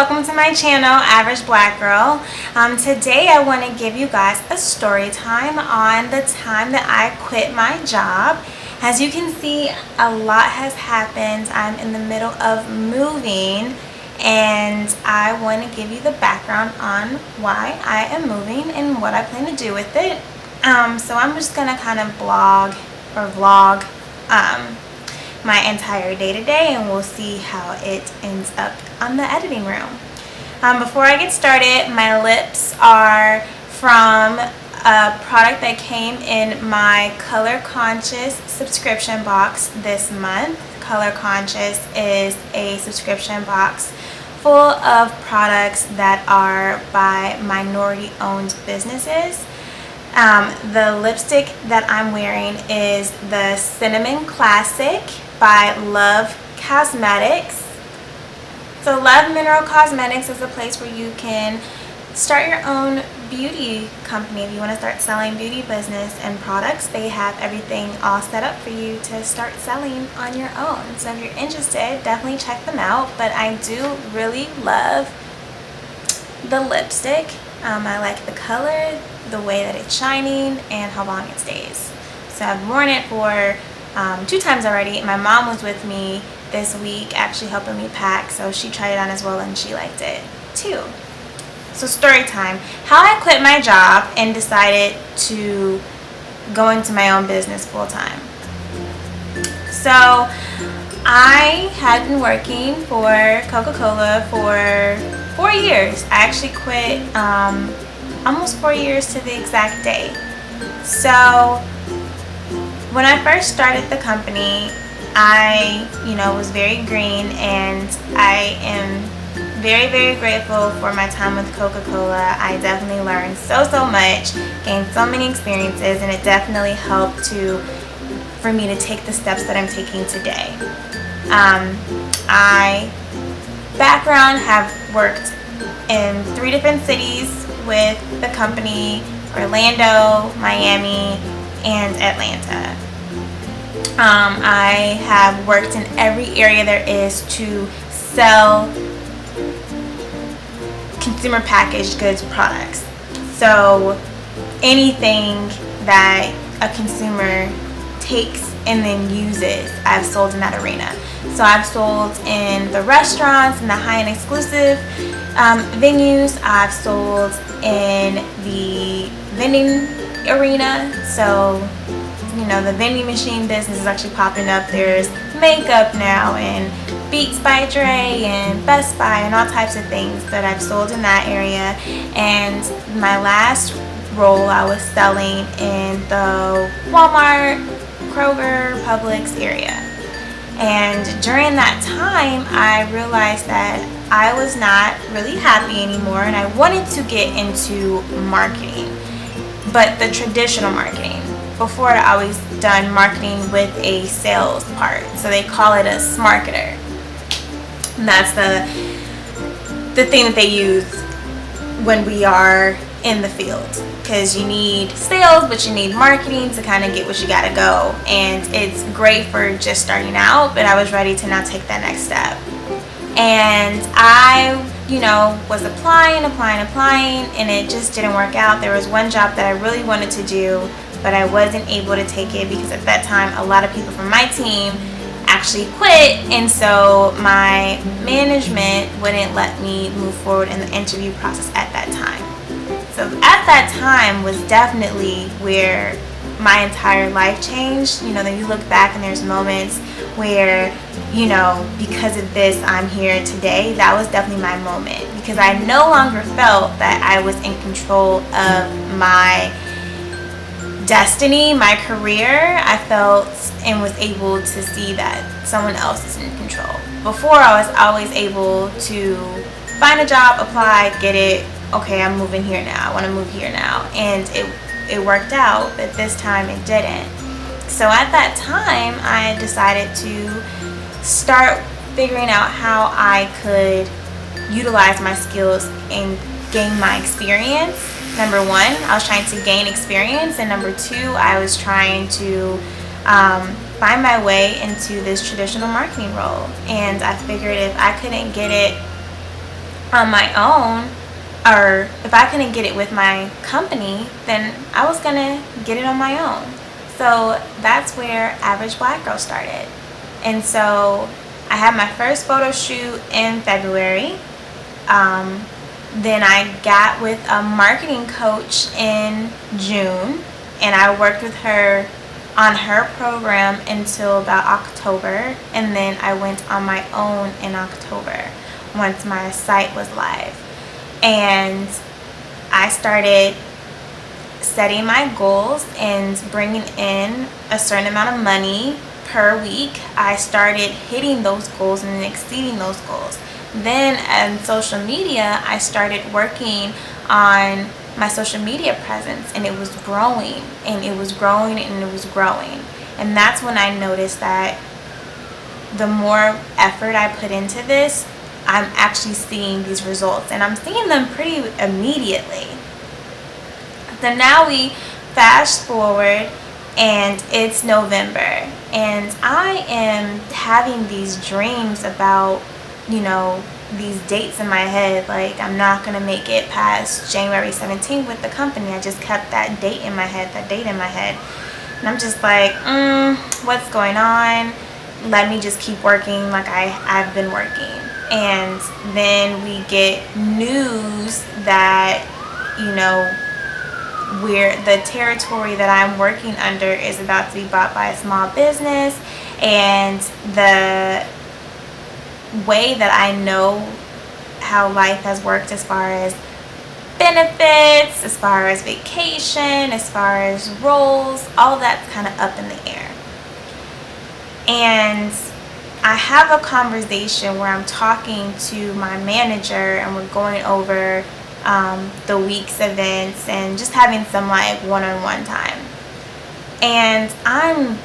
welcome to my channel, Average Black Girl. Today I want to give you guys a story time on the time that I quit my job. As you can see, a lot has happened. I'm in the middle of moving and I want to give you the background on why I am moving and what I plan to do with it. So I'm just going to kind of vlog my entire day-to-day, and we'll see how it ends up on the editing room. Before I get started, my lips are from a product that came in my Color Conscious subscription box this month. Color Conscious is a subscription box full of products that are by minority-owned businesses. The lipstick that I'm wearing is the Cinnamon Classic by Love Cosmetics. So Love Mineral Cosmetics is a place where you can start your own beauty company. If you want to start selling beauty business and products, they have everything all set up for you to start selling on your own. So if you're interested, definitely check them out. But I do really love the lipstick. I like the color, the way that it's shining, and how long it stays. So I've worn it for 2 times already. My mom was with me this week actually helping me pack, so she tried it on as well and she liked it too. So story time. How I quit my job and decided to go into my own business full time. So I had been working for Coca-Cola for 4 years. I actually quit almost 4 years to the exact day. So when I first started the company, I was very green, and I am very, very grateful for my time with Coca-Cola. I definitely learned so much, gained so many experiences, and it definitely helped for me to take the steps that I'm taking today. I have worked in 3 different cities with the company: Orlando, Miami, and Atlanta. I have worked in every area there is to sell consumer packaged goods products. So anything that a consumer takes and then uses, I've sold in that arena. So I've sold in the restaurants and the high-end exclusive venues. I've sold in the vending arena. So the vending machine business is actually popping up. There's makeup now, and Beats by Dre, and Best Buy, and all types of things that I've sold in that area. And my last role, I was selling in the Walmart, Kroger, Publix area. And during that time, I realized that I was not really happy anymore, and I wanted to get into marketing, but the traditional marketing. Before, I always done marketing with a sales part, so they call it a smarketer. And that's the thing that they use when we are in the field, because you need sales but you need marketing to kind of get what you gotta go. And it's great for just starting out, but I was ready to now take that next step. And I was applying, and it just didn't work out. There was one job that I really wanted to do, but I wasn't able to take it because at that time a lot of people from my team actually quit, and so my management wouldn't let me move forward in the interview process at that time. So at that time was definitely where my entire life changed. Then you look back and there's moments where because of this I'm here today. That was definitely my moment, because I no longer felt that I was in control of my destiny, my career. I felt and was able to see that someone else is in control. Before, I was always able to find a job, apply, get it. Okay, I'm moving here now. I want to move here now, and it worked out. But this time it didn't. So at that time, I decided to start figuring out how I could utilize my skills and gain my experience. Number 1, I was trying to gain experience, and number 2, I was trying to find my way into this traditional marketing role. And I figured if I couldn't get it on my own, or if I couldn't get it with my company, then I was gonna get it on my own. So that's where Average Black Girl started. And so I had my first photo shoot in February. Then I got with a marketing coach in June, and I worked with her on her program until about October, and then I went on my own in October once my site was live. And I started setting my goals and bringing in a certain amount of money per week. I started hitting those goals and exceeding those goals. Then on social media, I started working on my social media presence, and it was growing and it was growing and it was growing. And that's when I noticed that the more effort I put into this, I'm actually seeing these results, and I'm seeing them pretty immediately. So now we fast forward and it's November, and I am having these dreams about, these dates in my head. Like, I'm not going to make it past January 17th with the company. I just kept that date in my head. And I'm just like, what's going on? Let me just keep working like I've been working. And then we get news that, where the territory that I'm working under is about to be bought by a small business, and the way that I know how life has worked as far as benefits, as far as vacation, as far as roles, all that's kind of up in the air. And I have a conversation where I'm talking to my manager, and we're going over the week's events and just having some like one-on-one time. And I'm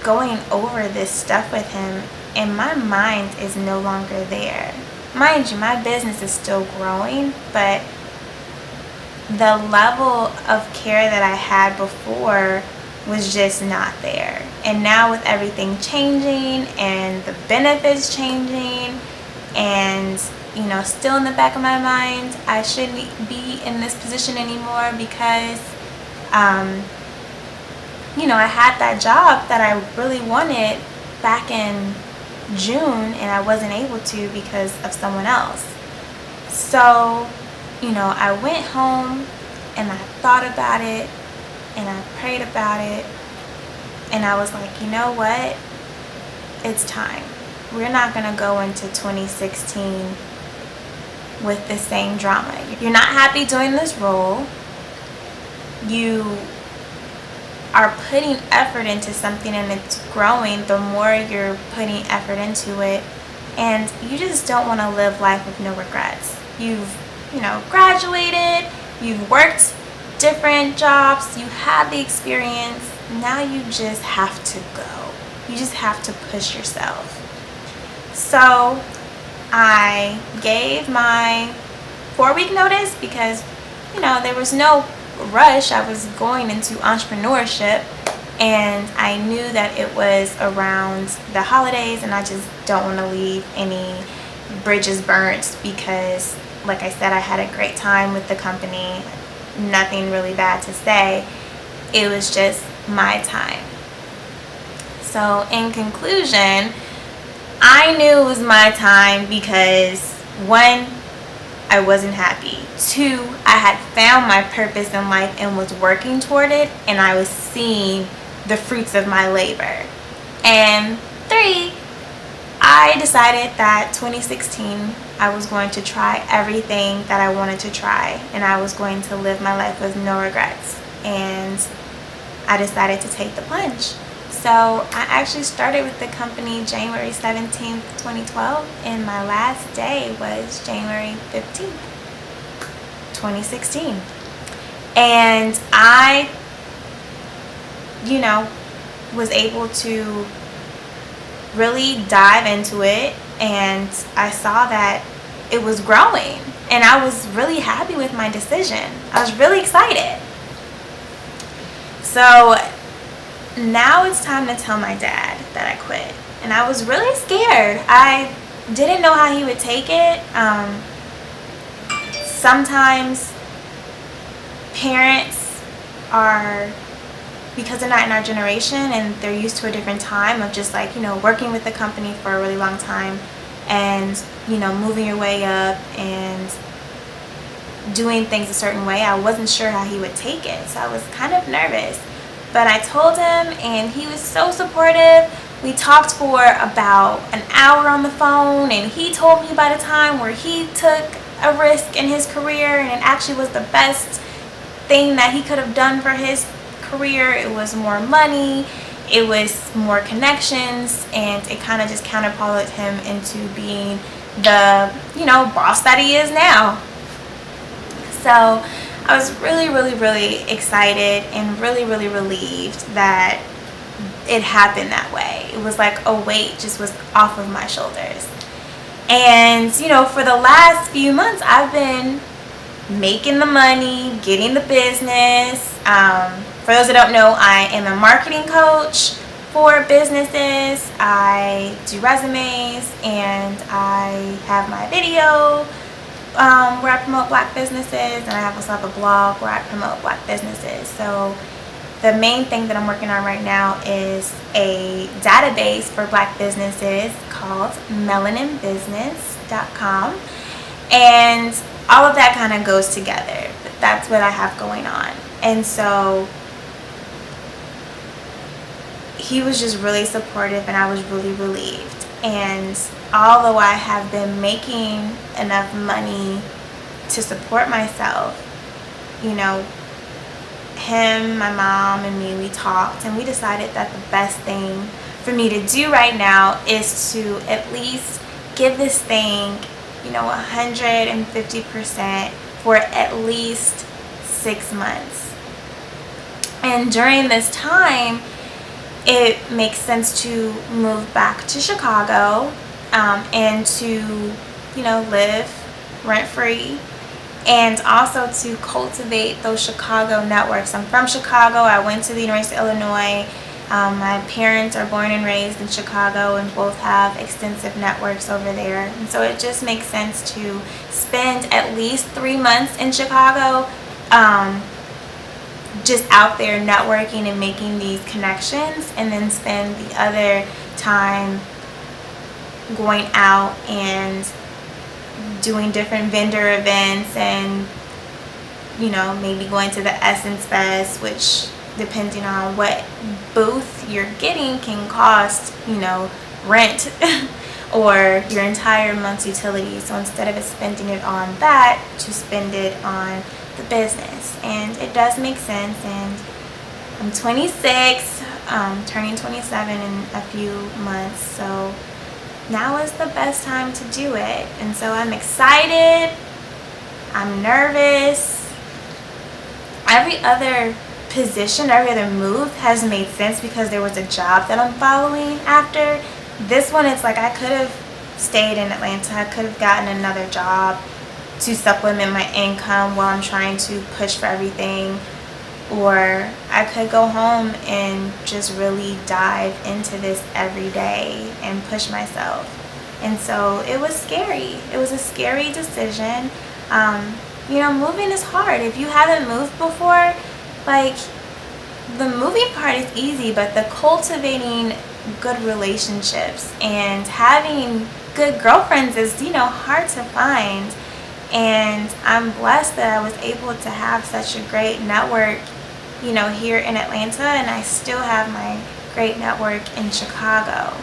going over this stuff with him, and my mind is no longer there. Mind you, my business is still growing, but the level of care that I had before was just not there. And now with everything changing and the benefits changing, and still in the back of my mind, I shouldn't be in this position anymore because I had that job that I really wanted back in June, and I wasn't able to because of someone else. So I went home and I thought about it and I prayed about it, and I was like, you know what, it's time. We're not going to go into 2016 with the same drama. You're not happy doing this role. You are putting effort into something and it's growing the more you're putting effort into it, and you just don't want to live life with no regrets. You've graduated, you've worked different jobs, you have the experience. Now you just have to go. You just have to push yourself. So I gave my 4-week notice because there was no rush. I was going into entrepreneurship, and I knew that it was around the holidays, and I just don't want to leave any bridges burnt because, like I said, I had a great time with the company. Nothing really bad to say. It was just my time. So in conclusion, I knew it was my time because 1, I wasn't happy. 2, I had found my purpose in life and was working toward it, and I was seeing the fruits of my labor. And 3, I decided that 2016 I was going to try everything that I wanted to try, and I was going to live my life with no regrets. And I decided to take the plunge. So I actually started with the company January 17th, 2012, and my last day was January 15th, 2016. And I, was able to really dive into it, and I saw that it was growing, and I was really happy with my decision. I was really excited. So now it's time to tell my dad that I quit, and I was really scared. I didn't know how he would take it. sometimes parents are, because they're not in our generation and they're used to a different time of just like, working with the company for a really long time and, moving your way up and doing things a certain way. I wasn't sure how he would take it, so I was kind of nervous. But I told him and he was so supportive. We talked for about an hour on the phone, and he told me about a time where he took a risk in his career and it actually was the best thing that he could have done for his career. It was more money, it was more connections, and it kind of just catapulted him into being the boss that he is now. So I was really, really, really excited and really, really relieved that it happened that way. It was like a weight just was off of my shoulders. And for the last few months I've been making the money, getting the business. For those that don't know, I am a marketing coach for businesses. I do resumes and I have my video where I promote Black businesses, and I also have a blog where I promote Black businesses. So the main thing that I'm working on right now is a database for Black businesses called melaninbusiness.com, and all of that kind of goes together. But that's what I have going on. And so he was just really supportive and I was really relieved. And although I have been making enough money to support myself, him, my mom, and me, we talked and we decided that the best thing for me to do right now is to at least give this thing 150% for at least 6 months. And during this time, it makes sense to move back to Chicago and to, live rent-free, and also to cultivate those Chicago networks. I'm from Chicago. I went to the University of Illinois. My parents are born and raised in Chicago and both have extensive networks over there. And so it just makes sense to spend at least 3 months in Chicago, just out there networking and making these connections, and then spend the other time going out and doing different vendor events and maybe going to the Essence Fest, which depending on what booth you're getting can cost rent or your entire month's utilities. So instead of spending it on that, to spend it on the business. And it does make sense. And I'm 26, turning 27 in a few months, so now is the best time to do it. And so I'm excited, I'm nervous. Every other position, every other move has made sense because there was a job that I'm following after. This one, it's like I could have stayed in Atlanta. I could have gotten another job to supplement my income while I'm trying to push for everything, or I could go home and just really dive into this every day and push myself. And so it was scary. It was a scary decision. Moving is hard. If you haven't moved before, like, the moving part is easy, but the cultivating good relationships and having good girlfriends is, hard to find. And I'm blessed that I was able to have such a great network, here in Atlanta, and I still have my great network in Chicago.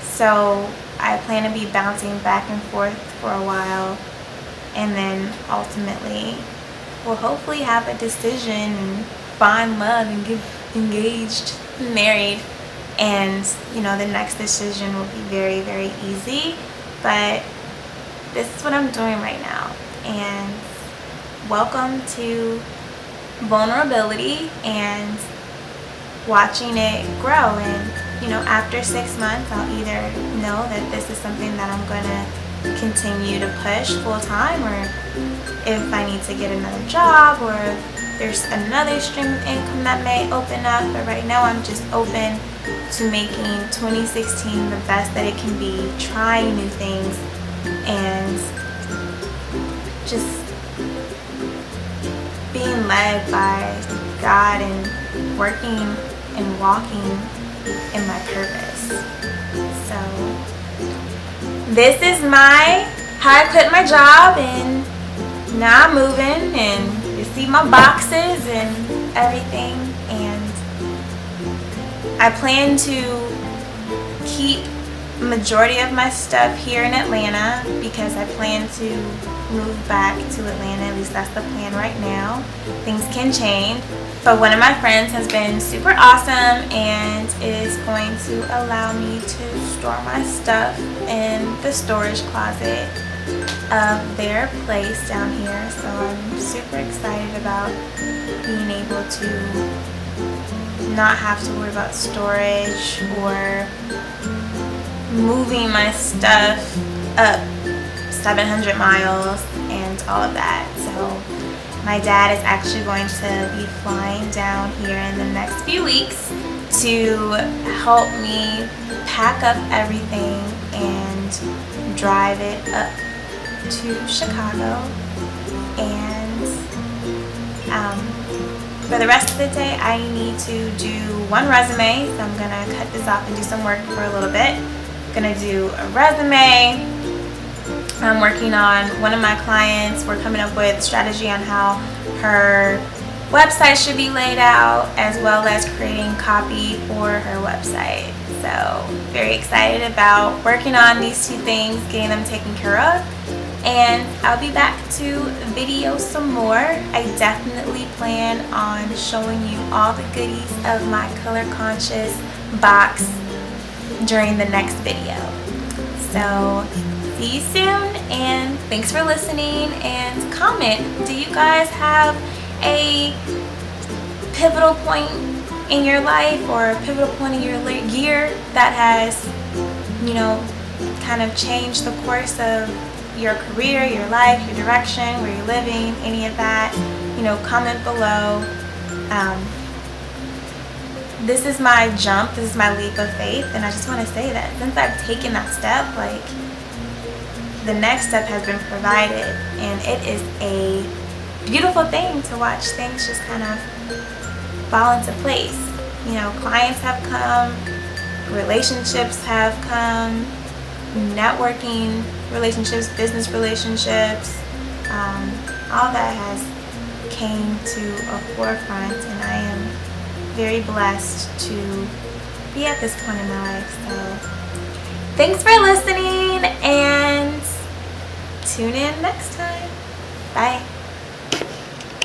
So I plan to be bouncing back and forth for a while, and then ultimately we'll hopefully have a decision and find love and get engaged, married, and the next decision will be very, very easy. But this is what I'm doing right now, and welcome to vulnerability and watching it grow. And after 6 months, I'll either know that this is something that I'm gonna continue to push full time, or if I need to get another job, or if there's another stream of income that may open up. But right now I'm just open to making 2016 the best that it can be, trying new things, and just been led by God and working and walking in my purpose. So this is how I quit my job, and now I'm moving, and you see my boxes and everything, and I plan to keep majority of my stuff here in Atlanta because I plan to move back to Atlanta. At least that's the plan right now. Things can change, but one of my friends has been super awesome and is going to allow me to store my stuff in the storage closet of their place down here. So I'm super excited about being able to not have to worry about storage or moving my stuff up 700 miles and all of that. So my dad is actually going to be flying down here in the next few weeks to help me pack up everything and drive it up to Chicago. And for the rest of the day, I need to do one resume. So I'm gonna cut this off and do some work for a little bit. Gonna do a resume. I'm working on one of my clients. We're coming up with strategy on how her website should be laid out, as well as creating copy for her website. So very excited about working on these two things, getting them taken care of, and I'll be back to video some more. I definitely plan on showing you all the goodies of my color conscious box during the next video. So see you soon, and thanks for listening. And comment, do you guys have a pivotal point in your life or a pivotal point in your year that has, you know, kind of changed the course of your career, your life, your direction, where you're living, any of that? You know, comment below. This is my jump, this is my leap of faith, and I just want to say that since I've taken that step, like, the next step has been provided, and it is a beautiful thing to watch things just kind of fall into place. You know, clients have come, relationships have come, networking relationships, business relationships, all that has came to a forefront, and I am very blessed to be at this point in my life. So thanks for listening, and tune in next time. Bye.